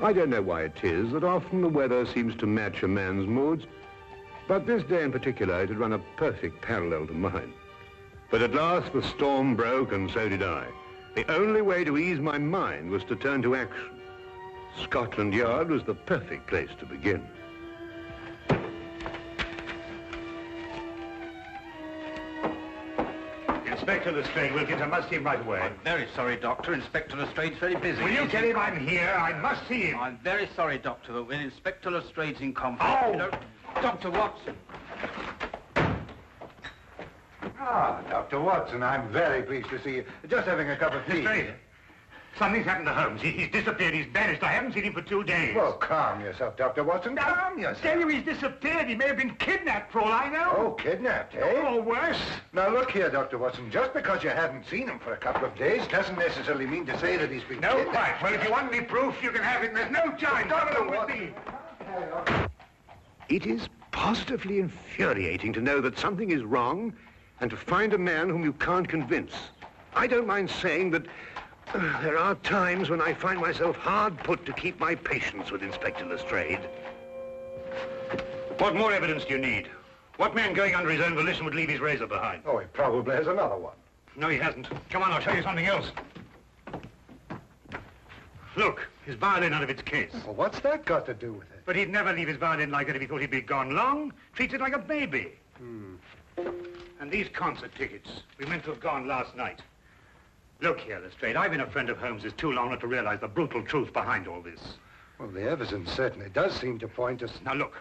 I don't know why it is that often the weather seems to match a man's moods, but this day in particular it had run a perfect parallel to mine. But at last the storm broke, and so did I. The only way to ease my mind was to turn to action. Scotland Yard was the perfect place to begin. Inspector Lestrade, Wilkins, I must see him right away. I'm very sorry, Doctor. Inspector Lestrade's very busy. Will you tell him I'm here? I must see him. I'm very sorry, Doctor, but when Inspector Lestrade's in conflict... Oh! You know, Dr. Watson. Ah, Dr. Watson, I'm very pleased to see you. Just having a cup of tea. Lestrade, something's happened to Holmes. He's disappeared. He's vanished. I haven't seen him for 2 days. Well, calm yourself, Dr. Watson. Calm yourself. Tell you he's disappeared. He may have been kidnapped, for all I know. Oh, kidnapped, eh? Or worse. Now, look here, Dr. Watson. Just because you haven't seen him for a couple of days doesn't necessarily mean to say that he's been No, kidnapped. quite. Well, if you want any proof, you can have it. There's no time. Come along with me. It is positively infuriating to know that something is wrong and to find a man whom you can't convince. I don't mind saying that there are times when I find myself hard put to keep my patience with Inspector Lestrade. What more evidence do you need? What man going under his own volition would leave his razor behind? Oh, he probably has another one. No, he hasn't. Come on, I'll show you something else. Look, his violin out of its case. Well, what's that got to do with it? But he'd never leave his violin like that if he thought he'd be gone long. Treats it like a baby. And these concert tickets, we meant to have gone last night. Look here, Lestrade, I've been a friend of Holmes's too long not to realize the brutal truth behind all this. Well, the evidence certainly does seem to point us... Now, look,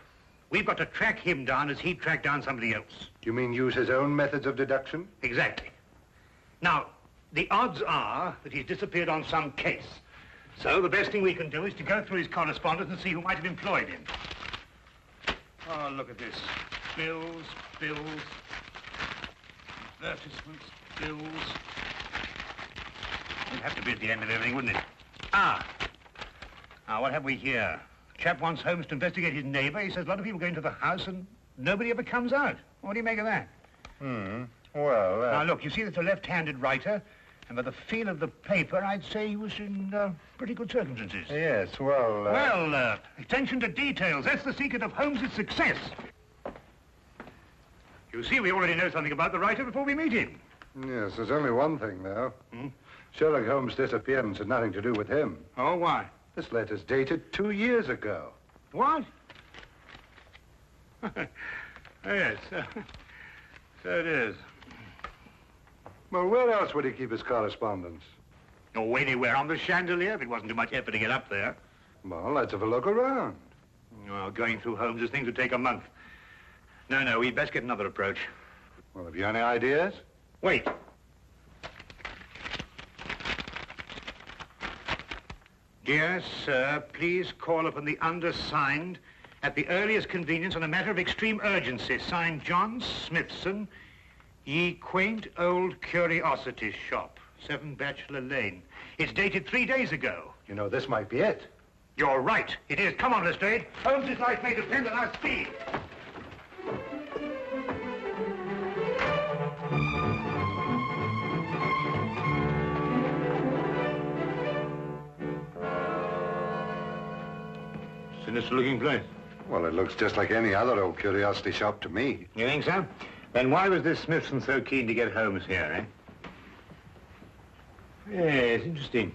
we've got to track him down as he tracked down somebody else. You mean use his own methods of deduction? Exactly. Now, the odds are that he's disappeared on some case. So the best thing we can do is to go through his correspondence and see who might have employed him. Oh, look at this. Bills, advertisements, bills. It'd have to be at the end of everything, wouldn't it? Now, what have we here? Chap wants Holmes to investigate his neighbor. He says a lot of people go into the house and nobody ever comes out. What do you make of that? Well, Now, look, you see that's a left-handed writer, and by the feel of the paper, I'd say he was in pretty good circumstances. Yes, well... Well, attention to details. That's the secret of Holmes' success. You see, we already know something about the writer before we meet him. Yes, there's only one thing, though. Sherlock Holmes' disappearance had nothing to do with him. Oh, why? This letter's dated 2 years ago. What? Yes, so it is. Well, where else would he keep his correspondence? Oh, anywhere on the chandelier, if it wasn't too much effort to get up there. Well, let's have a look around. Well, going through Holmes' things would take a month. No, we'd best get another approach. Well, have you any ideas? Wait. Dear sir, please call upon the undersigned at the earliest convenience on a matter of extreme urgency. Signed, John Smithson, Ye Quaint Old Curiosity Shop, 7 Bachelor Lane. It's dated 3 days ago. You know, this might be it. You're right. It is. Come on, Lestrade. Holmes' life may depend on our speed. Sinister-looking place. Well, it looks just like any other old curiosity shop to me. You think so? Then why was this Smithson so keen to get Holmes here, eh? Yes, interesting.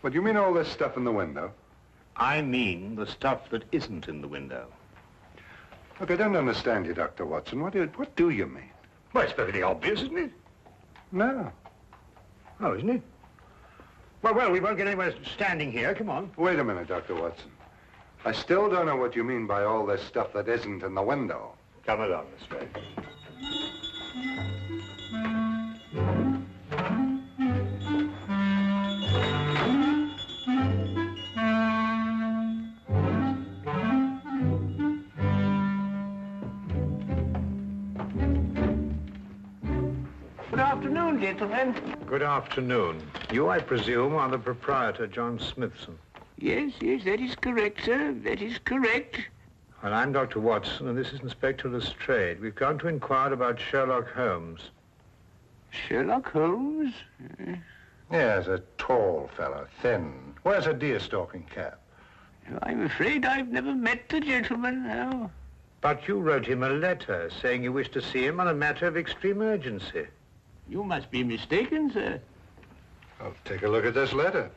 What, do you mean all this stuff in the window? I mean the stuff that isn't in the window. Look, I don't understand you, Dr. Watson. What do you mean? Well, it's perfectly obvious, isn't it? No. Oh, isn't it? Well, we won't get anywhere standing here. Come on. Wait a minute, Dr. Watson. I still don't know what you mean by all this stuff that isn't in the window. Come along, Lestrade. Good afternoon, gentlemen. Good afternoon. You, I presume, are the proprietor, John Smithson. Yes, that is correct, sir. That is correct. Well, I'm Dr. Watson, and this is Inspector Lestrade. We've come to inquire about Sherlock Holmes. Sherlock Holmes? Yes, a tall fellow, thin. Wears a deer-stalking cap. I'm afraid I've never met the gentleman, no. But you wrote him a letter saying you wished to see him on a matter of extreme urgency. You must be mistaken, sir. I'll take a look at this letter.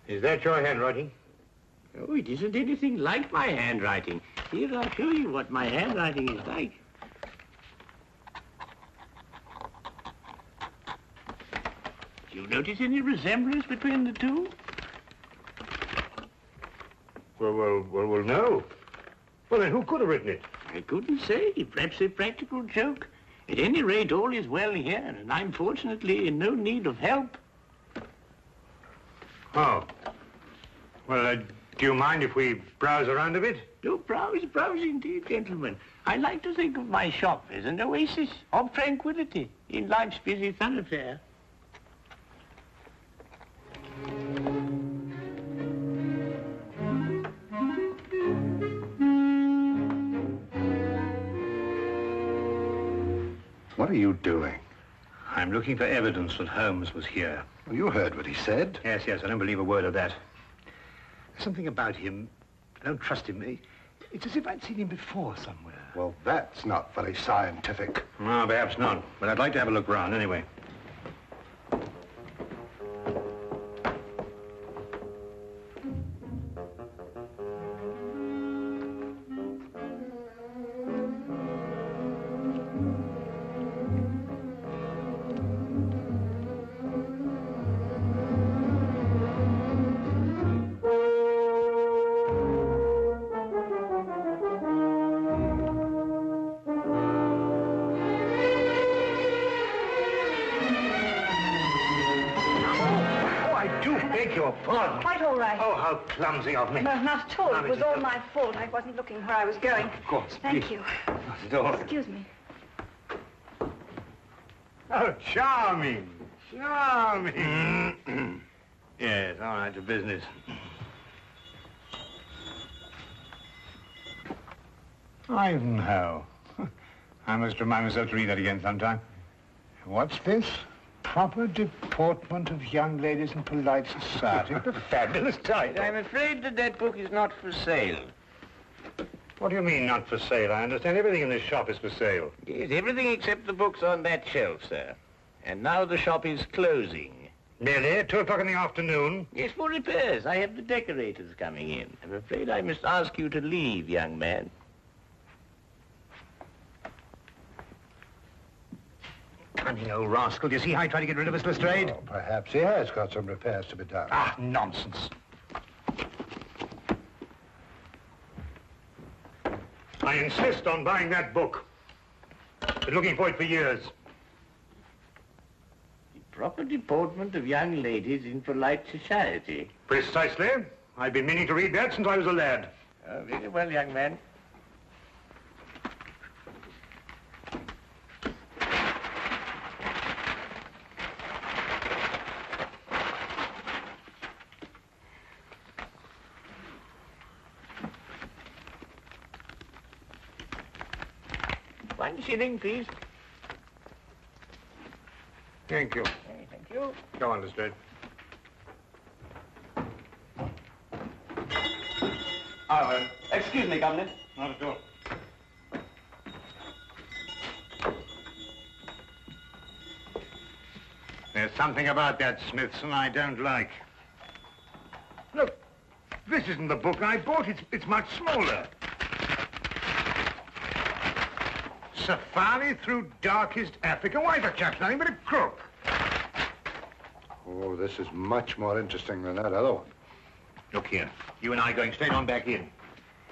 Is that your handwriting? Oh, it isn't anything like my handwriting. Here, I'll show you what my handwriting is like. Do you notice any resemblance between the two? Well, no. Well, then who could have written it? I couldn't say. Perhaps a practical joke. At any rate, all is well here, and I'm fortunately in no need of help. Oh. Well, do you mind if we browse around a bit? Do browse indeed, gentlemen. I like to think of my shop as an oasis of tranquility in life's busy thoroughfare. What are you doing? I'm looking for evidence that Holmes was here. Well, you heard what he said. Yes, I don't believe a word of that. There's something about him. I don't trust him. It's as if I'd seen him before somewhere. Well, that's not very scientific. No, perhaps not. But I'd like to have a look round anyway. Quite all right. Oh, how clumsy of me. No, not at all. It was all my fault. I wasn't looking where I was going. Of course. Thank please. you. Not at all. Excuse me. Oh, charming. Charming. Yes, all right, to business. Ivanhoe. I must remind myself to read that again sometime. What's this? Proper deportment of young ladies in polite society. What a fabulous title. I'm afraid that book is not for sale. What do you mean, not for sale? I understand everything in this shop is for sale. Yes, everything except the books on that shelf, sir. And now the shop is closing. Nearly, 2 o'clock in the afternoon. Yes, for repairs. I have the decorators coming in. I'm afraid I must ask you to leave, young man. Cunning old rascal. Do you see how he tried to get rid of us, Lestrade? Oh, perhaps he has got some repairs to be done. Ah, nonsense. I insist on buying that book. Been looking for it for years. The proper deportment of young ladies in polite society. Precisely. I've been meaning to read that since I was a lad. Oh, very well, young man. $1 shilling, please. Thank you. Okay, thank you. Go on, Lestrade. Oh, excuse me, Governor. Not at all. There's something about that Smithson I don't like. Look, this isn't the book I bought. It's much smaller. Safari through darkest Africa. Why, the chap's nothing but a crook. Oh, this is much more interesting than that other one. Look here. You and I are going straight on back in.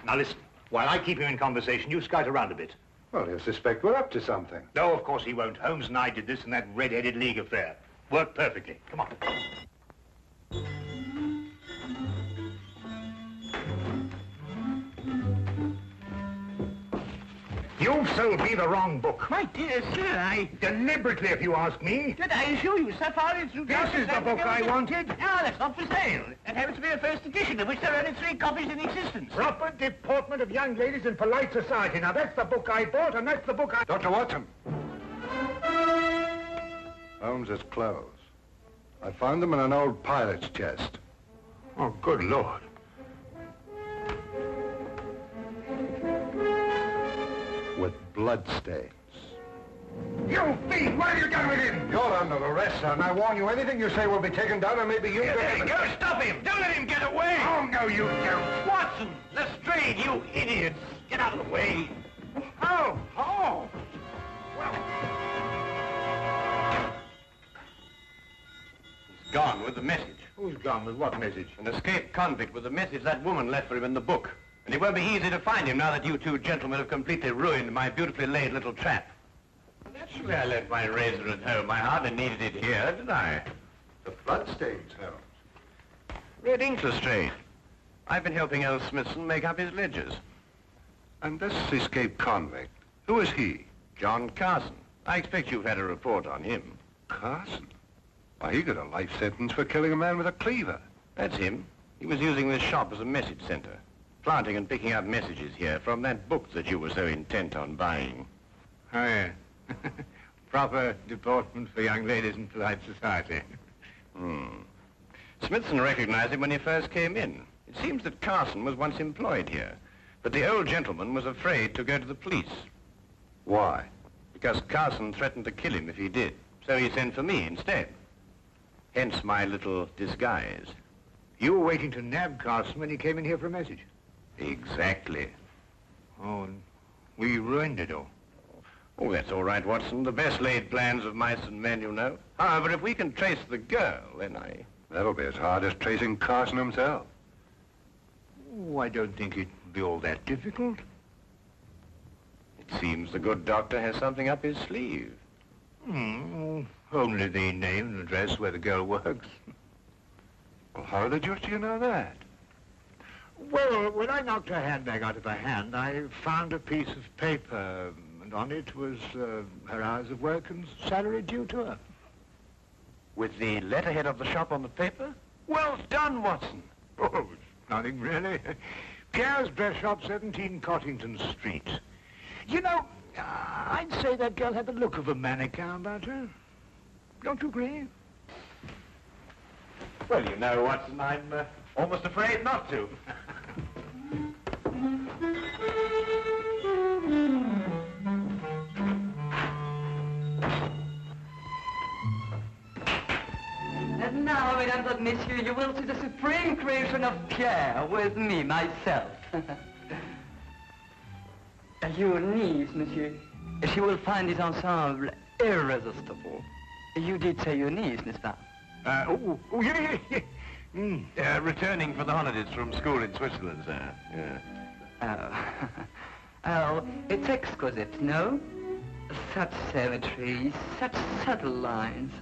Now listen. While I keep you in conversation, you scout around a bit. Well, he'll suspect we're up to something. No, of course he won't. Holmes and I did this in that red-headed league affair. Worked perfectly. Come on. You've sold me the wrong book. My dear sir, Deliberately, if you ask me. Did I assure you, Safari through... This is the book I wanted. No, that's not for sale. It happens to be a first edition, of which there are only 3 copies in existence. Proper deportment of young ladies in polite society. Now, that's the book I bought, and that's the book I... Dr. Watson. Holmes's clothes. I found them in an old pilot's chest. Oh, good Lord. With blood stains. You thief! What have you done with him? You're under arrest, sir, and I warn you, anything you say will be taken down, and maybe you... There you go, stop him! Don't let him get away! Oh, no, you don't. Watson, Lestrade, you idiots! Get out of the way! Oh, oh. He's gone with the message. Who's gone with what message? An escaped convict with the message that woman left for him in the book. And it won't be easy to find him now that you two gentlemen have completely ruined my beautifully laid little trap. Naturally, I left my razor at home. I hardly needed it here, did I? The blood stains, Holmes. Red ink, Lestrade. I've been helping old Smithson make up his ledgers. And this escaped convict, who is he? John Carson. I expect you've had a report on him. Carson? Why, he got a life sentence for killing a man with a cleaver. That's him. He was using this shop as a message center, planting and picking up messages here from that book that you were so intent on buying. Oh, yeah. Proper deportment for young ladies in polite society. Smithson recognized him when he first came in. It seems that Carson was once employed here, but the old gentleman was afraid to go to the police. Why? Because Carson threatened to kill him if he did, so he sent for me instead. Hence my little disguise. You were waiting to nab Carson when he came in here for a message. Exactly. Oh, and we ruined it all. Oh, that's all right, Watson. The best laid plans of mice and men, you know. However, if we can trace the girl, then I... That'll be as hard as tracing Carson himself. Oh, I don't think it'd be all that difficult. It seems the good doctor has something up his sleeve. Only the name and address where the girl works. Well, how the deuce do you know that? Well, when I knocked her handbag out of her hand, I found a piece of paper, and on it was her hours of work and salary due to her. With the letterhead of the shop on the paper? Well done, Watson. Oh, it's nothing really. Pierre's dress shop, 17 Cottington Street. You know, I'd say that girl had the look of a mannequin about her. Don't you agree? Well, you know, Watson, I'm almost afraid not to. And now, mesdames and messieurs, you will see the supreme creation of Pierre with me, myself. Your niece, monsieur, she will find this ensemble irresistible. You did say your niece, n'est-ce pas? Yeah. Returning for the holidays from school in Switzerland, sir. Yeah. Oh, it's exquisite, no? Such symmetry, such subtle lines.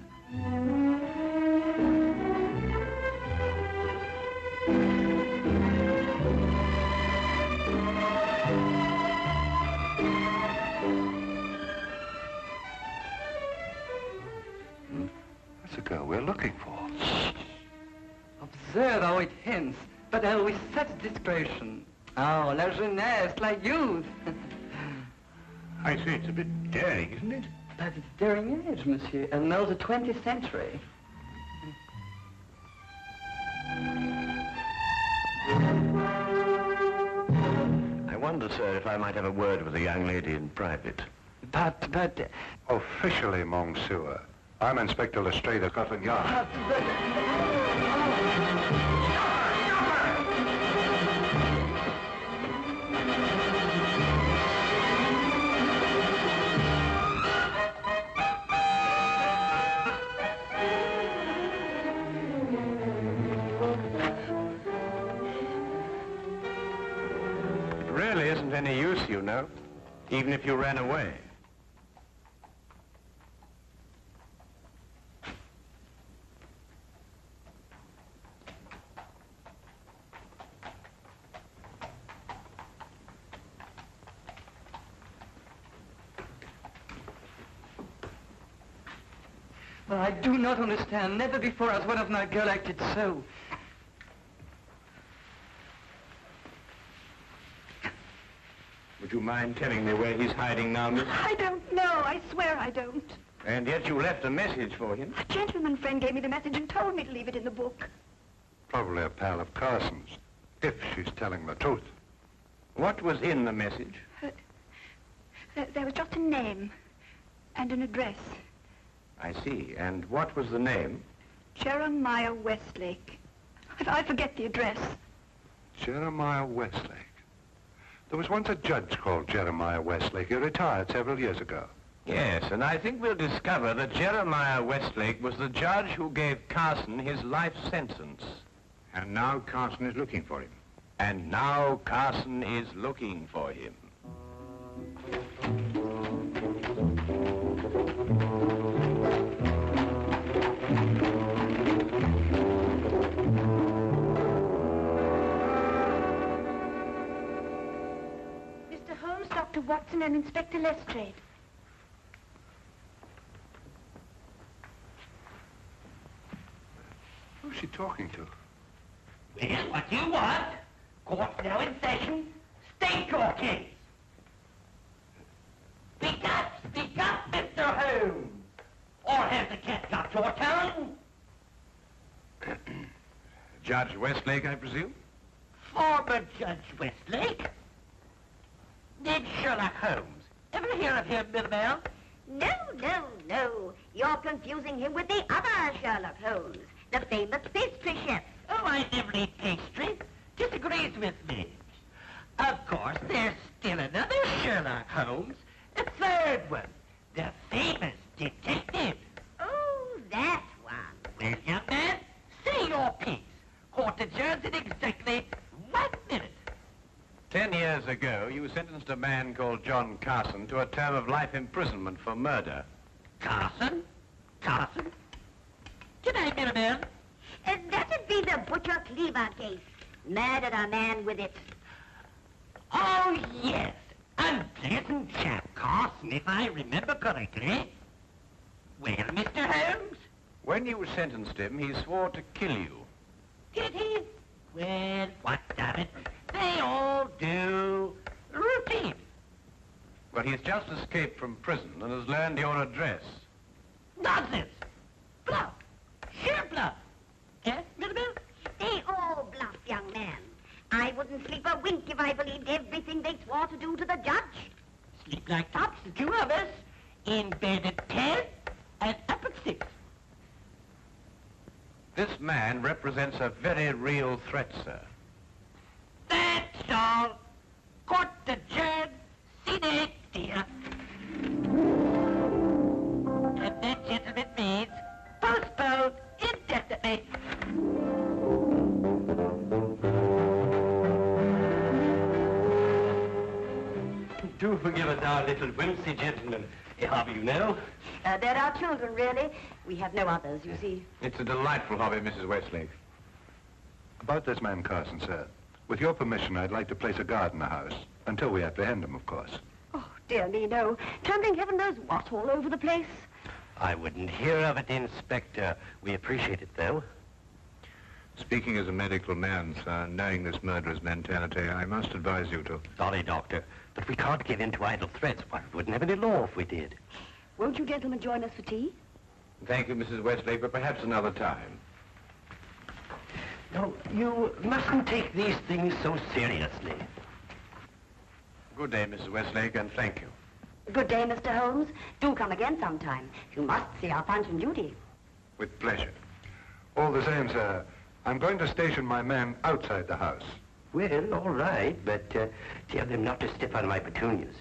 That's the girl we're looking for. Observe how it hints, but with such discretion. Oh, la jeunesse, la youth. I say it's a bit daring, isn't it? But it's daring age, monsieur, and now the 20th century. I wonder, sir, if I might have a word with the young lady in private. But... Officially, Monsieur, I'm Inspector Lestrade of Scotland Yard. It really isn't any use, you know, even if you ran away. Well, I do not understand. Never before has one of my girl acted so. Would you mind telling me where he's hiding now, miss? I don't know. I swear I don't. And yet you left a message for him. A gentleman friend gave me the message and told me to leave it in the book. Probably a pal of Carson's, if she's telling the truth. What was in the message? There was just a name and an address. I see. And what was the name? Jeremiah Westlake. I forget the address. Jeremiah Westlake. There was once a judge called Jeremiah Westlake. He retired several years ago. Yes, and I think we'll discover that Jeremiah Westlake was the judge who gave Carson his life sentence. And now Carson is looking for him. And now Carson is looking for him. Mr. Holmes, Dr. Watson, and Inspector Lestrade. Who's she talking to? Well, what do you want? Court's now in session. State your case. Speak up, Mr. Holmes. Or has the cat got your tongue? Judge Westlake, I presume? Former Judge Westlake? Did Sherlock Holmes ever hear of him, Middleman? No. You're confusing him with the other Sherlock Holmes, the famous pastry chef. Oh, I never eat pastry. Disagrees with me. Of course, there's still another Sherlock Holmes, a third one, the famous detective. Oh, that one. Well, young man, say your piece. Court adjourns in exactly 1 minute. 10 years ago, you sentenced a man called John Carson to a term of life imprisonment for murder. Carson? G'day, Middleman. That'd be the Butcher Cleaver case. Murdered a man with it. Oh, yes. Unpleasant chap, Carson, if I remember correctly. Well, Mr. Holmes? When you sentenced him, he swore to kill you. Did he? Well, what of it? They all do. Routine. But he's just escaped from prison and has learned your address. Nonsense. Bluff. Sheer bluff. Eh, Middleman? They all bluff, young man. I wouldn't sleep a wink if I believed everything they swore to do to the judge. Sleep like tops, the two of us. In bed at 10 and up at 6. This man represents a very real threat, sir. That's all. Court adjourned. Sine die. And that, gentlemen, means postponed indefinitely. Do forgive us our little whimsy, gentlemen. A hobby, you know. They're our children, really. We have no others, you see. It's a delightful hobby, Mrs. Westlake. About this man Carson, sir. With your permission, I'd like to place a guard in the house. Until we apprehend him, of course. Oh, dear me, no. Trembling heaven knows what all over the place. I wouldn't hear of it, Inspector. We appreciate it, though. Speaking as a medical man, sir, knowing this murderer's mentality, I must advise you to... Sorry, Doctor, but we can't give in to idle threats. Why, we wouldn't have any law if we did. Won't you gentlemen join us for tea? Thank you, Mrs. Westlake, but perhaps another time. No, you mustn't take these things so seriously. Good day, Mrs. Westlake, and thank you. Good day, Mr. Holmes. Do come again sometime. You must see our Punch and Judy. With pleasure. All the same, sir, I'm going to station my men outside the house. Well, all right, but tell them not to step on my petunias.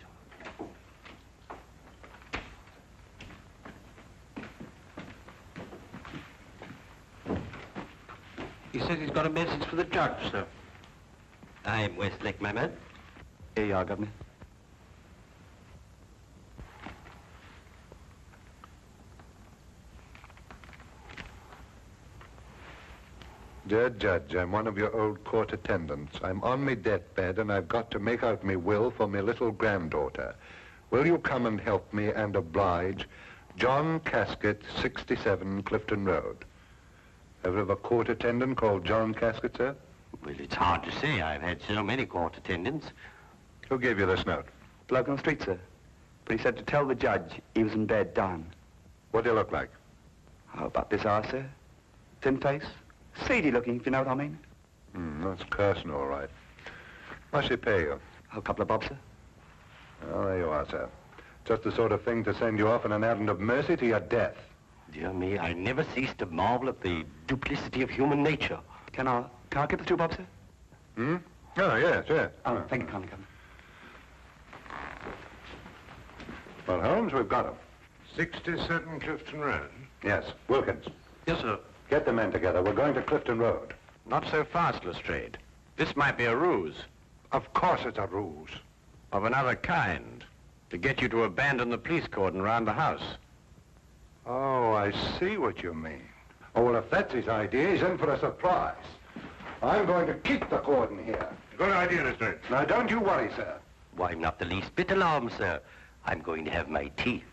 He says he's got a message for the judge, sir. I'm Westlake, my man. Here you are, Governor. Dear Judge, I'm one of your old court attendants. I'm on me deathbed and I've got to make out me will for me little granddaughter. Will you come and help me and oblige? John Casket, 67 Clifton Road. Ever have a court attendant called John Casket, sir? Well, it's hard to say. I've had so many court attendants. Who gave you this note? Bloke on the street, sir. But he said to tell the judge he was in bed dying. What do you look like? How about bizarre, sir? Thin face, seedy looking, if you know what I mean. That's Carson, all right. What's she pay you? A couple of bob, sir. Oh, there you are, sir. Just the sort of thing to send you off on an errand of mercy to your death. Dear me, I never cease to marvel at the duplicity of human nature. Can I get the 2 bob, sir? Oh, yes, yes. Oh, thank you, kindly, Governor. Well, Holmes, we've got him. 67 Clifton Road. Yes, Wilkins. Yes, sir. Get the men together. We're going to Clifton Road. Not so fast, Lestrade. This might be a ruse. Of course it's a ruse. Of another kind. To get you to abandon the police cordon round the house. Oh, I see what you mean. Oh, well, if that's his idea, he's in for a surprise. I'm going to keep the cordon here. Good idea, Lestrade. Now, don't you worry, sir. Why, I'm not the least bit alarmed, sir. I'm going to have my tea.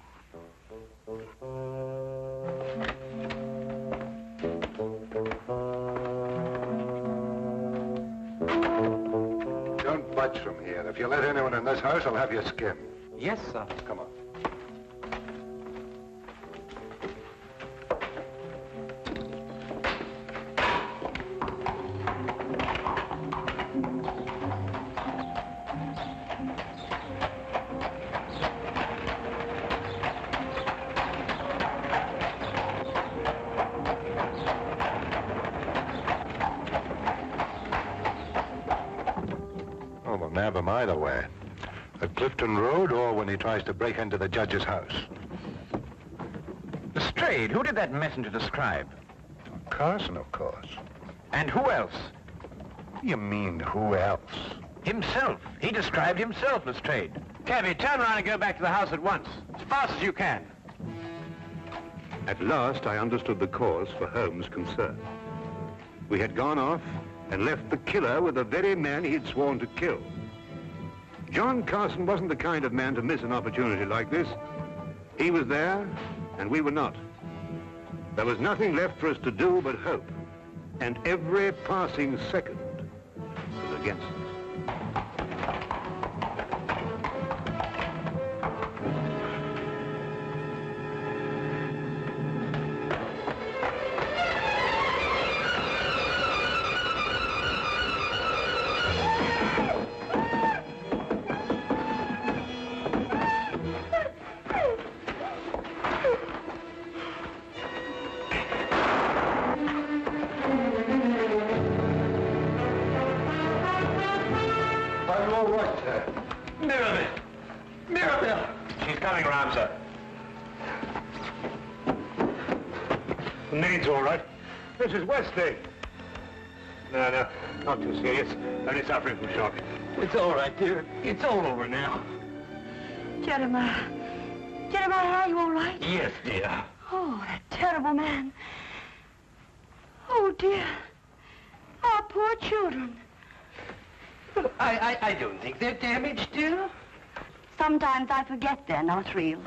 Don't budge from here. If you let anyone in this house, I'll have your skin. Yes, sir. Come on. Oh, we'll nab him either way. At Clifton Road or when he tries to break into the judge's house. Lestrade, who did that messenger describe? Carson, of course. And who else? You mean who else? Himself. He described himself, Lestrade. Cabby, turn around and go back to the house at once. As fast as you can. At last, I understood the cause for Holmes' concern. We had gone off and left the killer with the very man he'd sworn to kill. John Carson wasn't the kind of man to miss an opportunity like this. He was there, and we were not. There was nothing left for us to do but hope, and every passing second was against us. She's coming around, sir. The maid's all right. Mrs. Westlake. No, not too serious. Only suffering from shock. It's all right, dear. It's all over now. Jeremiah. Jeremiah, are you all right? Yes, dear. Oh, that terrible man. Oh, dear. Our poor children. I don't think they're damaged, dear. Sometimes I forget they're not real.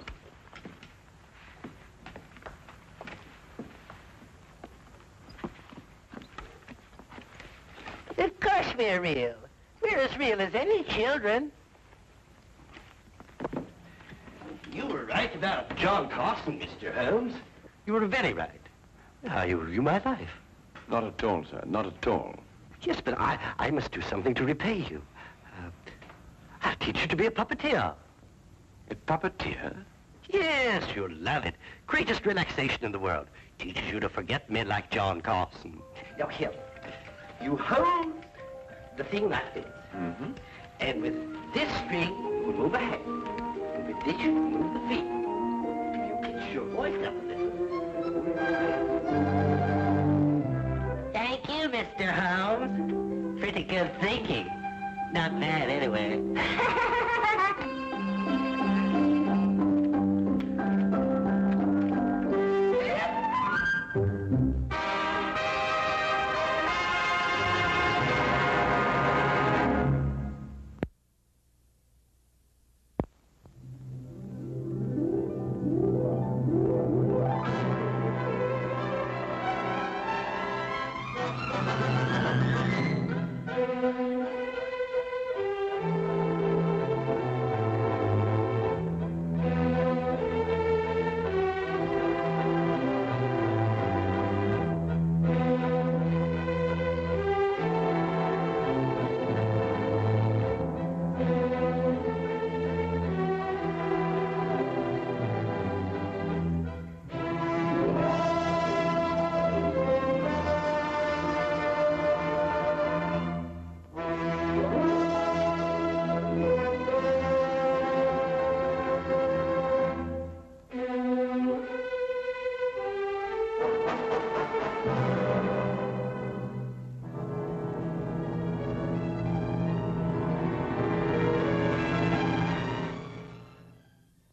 Of course we're real. We're as real as any children. You were right about John Carson, Mr. Holmes. You were very right. You ruined my life. Not at all, sir. Not at all. Yes, but I must do something to repay you. I'll teach you to be a puppeteer. A puppeteer? Yes, you'll love it. Greatest relaxation in the world. Teaches you to forget men like John Carson. Now, here. You hold the thing like this. Mm-hmm. And with this string, you move a hand. And with this, you move the feet. If you pitch your voice up a little. Thank you, Mr. Holmes. Pretty good thinking. Not bad, anyway.